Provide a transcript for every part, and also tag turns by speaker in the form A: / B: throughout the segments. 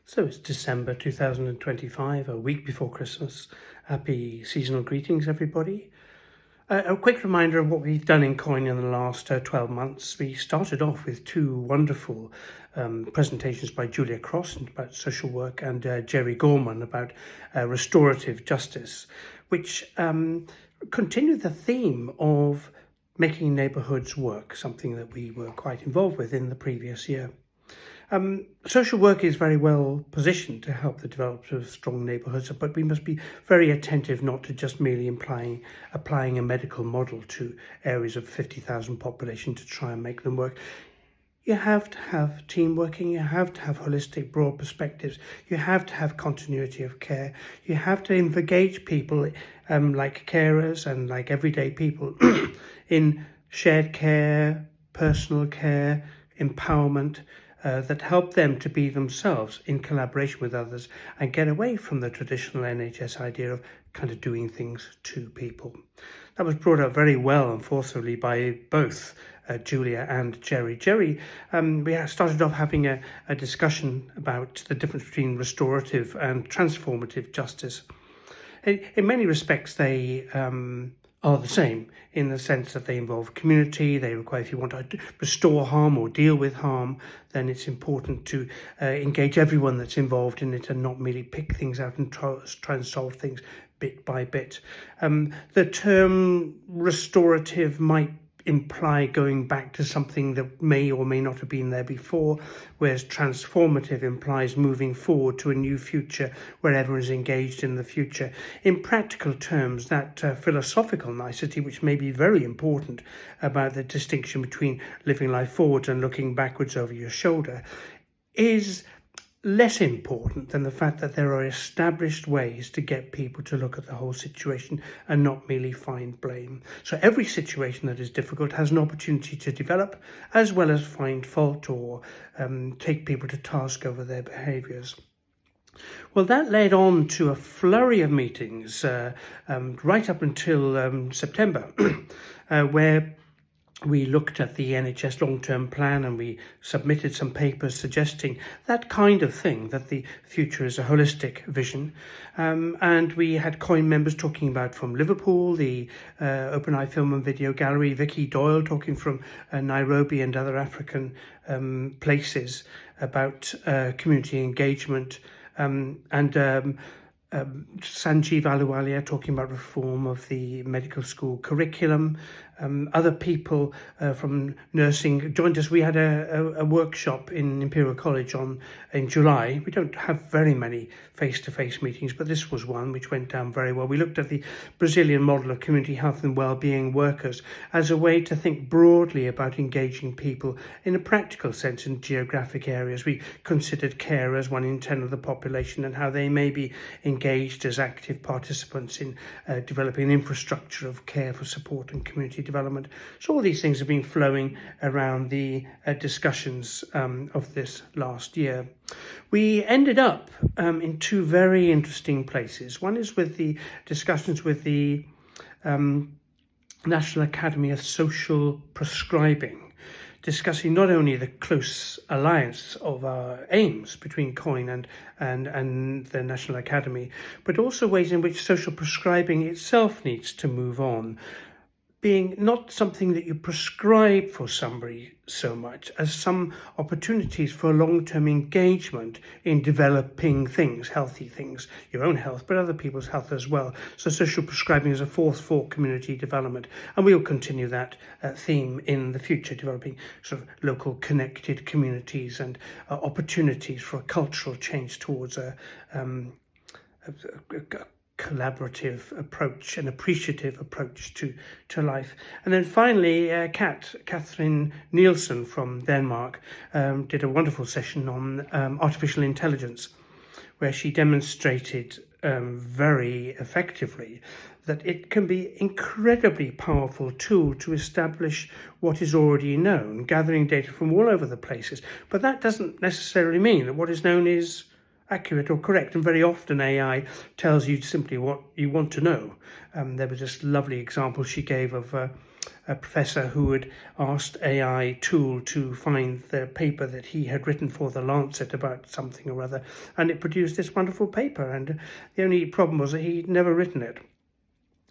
A: So it's December 2025, a week before Christmas. Happy seasonal greetings, everybody. A quick reminder of what we've done in COIN in the last 12 months. We started off with two wonderful presentations by Julia Cross about social work and Gerry Gorman about restorative justice, which continued the theme of making neighbourhoods work, something that we were quite involved with in the previous year. Social work is very well positioned to help the development of strong neighbourhoods, but we must be very attentive not to just merely applying a medical model to areas of 50,000 population to try and make them work. You have to have team working, you have to have holistic, broad perspectives, you have to have continuity of care, you have to engage people like carers and like everyday people in shared care, personal care, empowerment, that help them to be themselves in collaboration with others and get away from the traditional NHS idea of kind of doing things to people. That was brought up very well and forcefully by both Julia and Gerry. Gerry, we started off having a discussion about the difference between restorative and transformative justice. In many respects, they are the same in the sense that they involve community. They require, if you want to restore harm or deal with harm, then it's important to engage everyone that's involved in it and not merely pick things out and try and solve things bit by bit. The term restorative might imply going back to something that may or may not have been there before, whereas transformative implies moving forward to a new future where everyone is engaged in the future. In practical terms, that philosophical nicety, which may be very important about the distinction between living life forwards and looking backwards over your shoulder, is less important than the fact that there are established ways to get people to look at the whole situation and not merely find blame. So every situation that is difficult has an opportunity to develop as well as find fault or take people to task over their behaviours. Well, that led on to a flurry of meetings right up until September, where we looked at the NHS long-term plan and we submitted some papers suggesting that kind of thing, that the future is a holistic vision. And we had COIN members talking about from Liverpool, the Open Eye Film and Video Gallery, Vicky Doyle talking from Nairobi and other African places about community engagement, and Sanjeev Aluwalia talking about reform of the medical school curriculum. Other people from nursing joined us. We had a workshop in Imperial College in July. We don't have very many face-to-face meetings, but this was one which went down very well. We looked at the Brazilian model of community health and well-being workers as a way to think broadly about engaging people in a practical sense in geographic areas. We considered carers, 1 in 10 of the population, and how they may be engaged as active participants in developing an infrastructure of care for support and community development. So all these things have been flowing around the discussions of this last year. We ended up in two very interesting places. One is with the discussions with the National Academy of Social Prescribing, discussing not only the close alliance of our aims between COIN and the National Academy, but also ways in which social prescribing itself needs to move on, being not something that you prescribe for somebody so much as some opportunities for long-term engagement in developing things, healthy things, your own health, but other people's health as well. So social prescribing is a force for community development, and we'll continue that theme in the future, developing sort of local connected communities and opportunities for a cultural change towards a collaborative approach, an appreciative approach to life. And then finally, Catherine Nielsen from Denmark did a wonderful session on artificial intelligence, where she demonstrated very effectively that it can be an incredibly powerful tool to establish what is already known, gathering data from all over the places. But that doesn't necessarily mean that what is known is accurate or correct, and very often AI tells you simply what you want to know. There was this lovely example she gave of a professor who had asked AI tool to find the paper that he had written for the Lancet about something or other, and it produced this wonderful paper. And the only problem was that he'd never written it,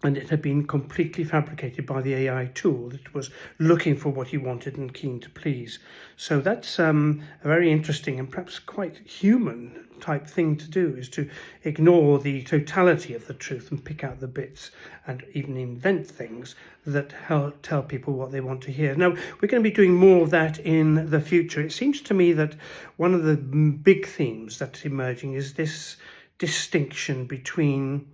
A: and it had been completely fabricated by the AI tool that was looking for what he wanted and keen to please. So that's a very interesting and perhaps quite human type thing to do, is to ignore the totality of the truth and pick out the bits and even invent things that help tell people what they want to hear. Now, we're going to be doing more of that in the future. It seems to me that one of the big themes that's emerging is this distinction between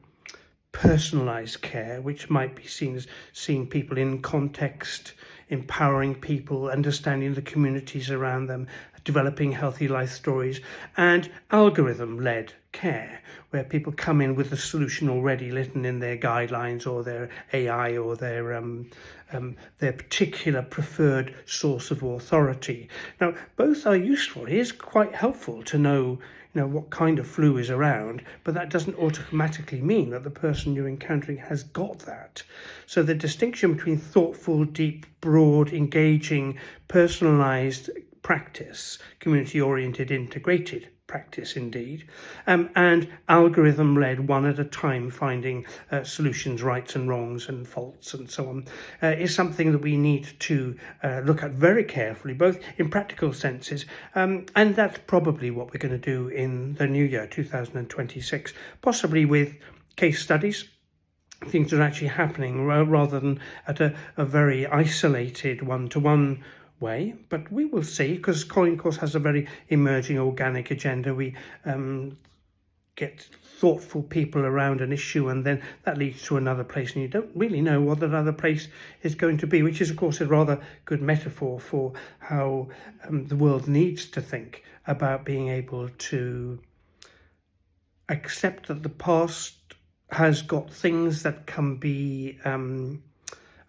A: personalized care, which might be seen as seeing people in context, empowering people, understanding the communities around them, developing healthy life stories, and algorithm-led care, where people come in with a solution already written in their guidelines or their AI or their particular preferred source of authority. Now, both are useful. It is quite helpful to know what kind of flu is around, but that doesn't automatically mean that the person you're encountering has got that. So the distinction between thoughtful, deep, broad, engaging, personalised practice, community-oriented, integrated practice indeed, and algorithm-led, one at a time, finding solutions, rights and wrongs and faults and so on, is something that we need to look at very carefully, both in practical senses, and that's probably what we're going to do in the new year, 2026, possibly with case studies, things that are actually happening rather than at a very isolated one-to-one way. But we will see, because Colin, of course, has a very emerging organic agenda. We get thoughtful people around an issue, and then that leads to another place, and you don't really know what that other place is going to be, which is, of course, a rather good metaphor for how the world needs to think about being able to accept that the past has got things that can be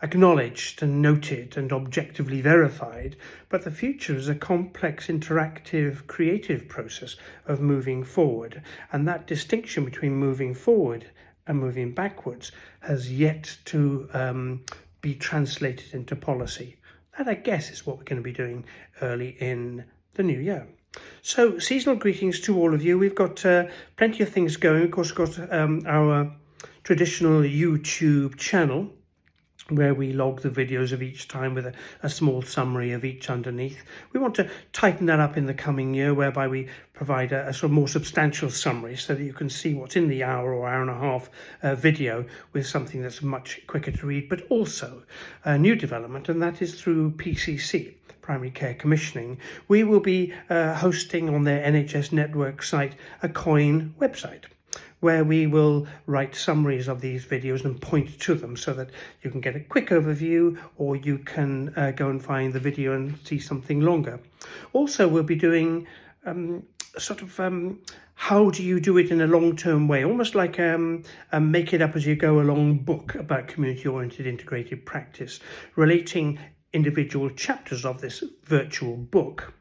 A: acknowledged and noted and objectively verified, but the future is a complex, interactive, creative process of moving forward. And that distinction between moving forward and moving backwards has yet to be translated into policy. That, I guess, is what we're going to be doing early in the new year. So, seasonal greetings to all of you. We've got plenty of things going. Of course, we've got our traditional YouTube channel, where we log the videos of each time with a small summary of each underneath. We want to tighten that up in the coming year, whereby we provide a sort of more substantial summary so that you can see what's in the hour or hour and a half video with something that's much quicker to read, but also a new development, and that is through PCC, Primary Care Commissioning. We will be hosting on their NHS network site a COIN website, where we will write summaries of these videos and point to them so that you can get a quick overview, or you can go and find the video and see something longer. Also, we'll be doing how do you do it in a long-term way, almost like a make it up as you go along book about community-oriented integrated practice, relating individual chapters of this virtual book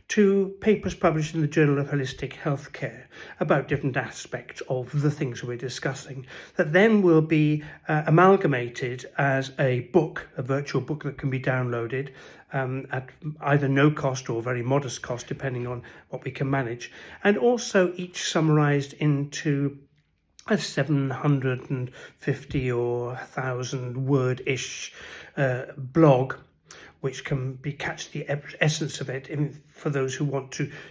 A: to papers published in the Journal of Holistic Healthcare about different aspects of the things we're discussing, that then will be amalgamated as a book, a virtual book that can be downloaded at either no cost or very modest cost, depending on what we can manage, and also each summarised into a 750 or 1,000 word-ish blog, which can be catch the essence of it for those who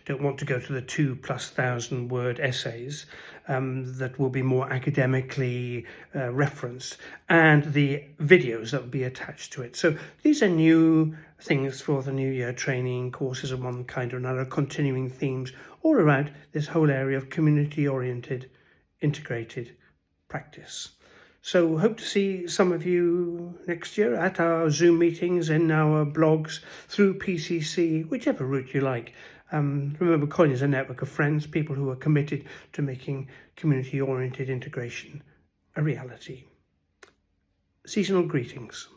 A: don't want to go to the 2,000+ word essays that will be more academically referenced, and the videos that will be attached to it. So these are new things for the new year, training courses of one kind or another, continuing themes all around this whole area of community-oriented, integrated practice. So hope to see some of you next year at our Zoom meetings, in our blogs, through PCC, whichever route you like. Remember, COIN is a network of friends, people who are committed to making community-oriented integration a reality. Seasonal greetings.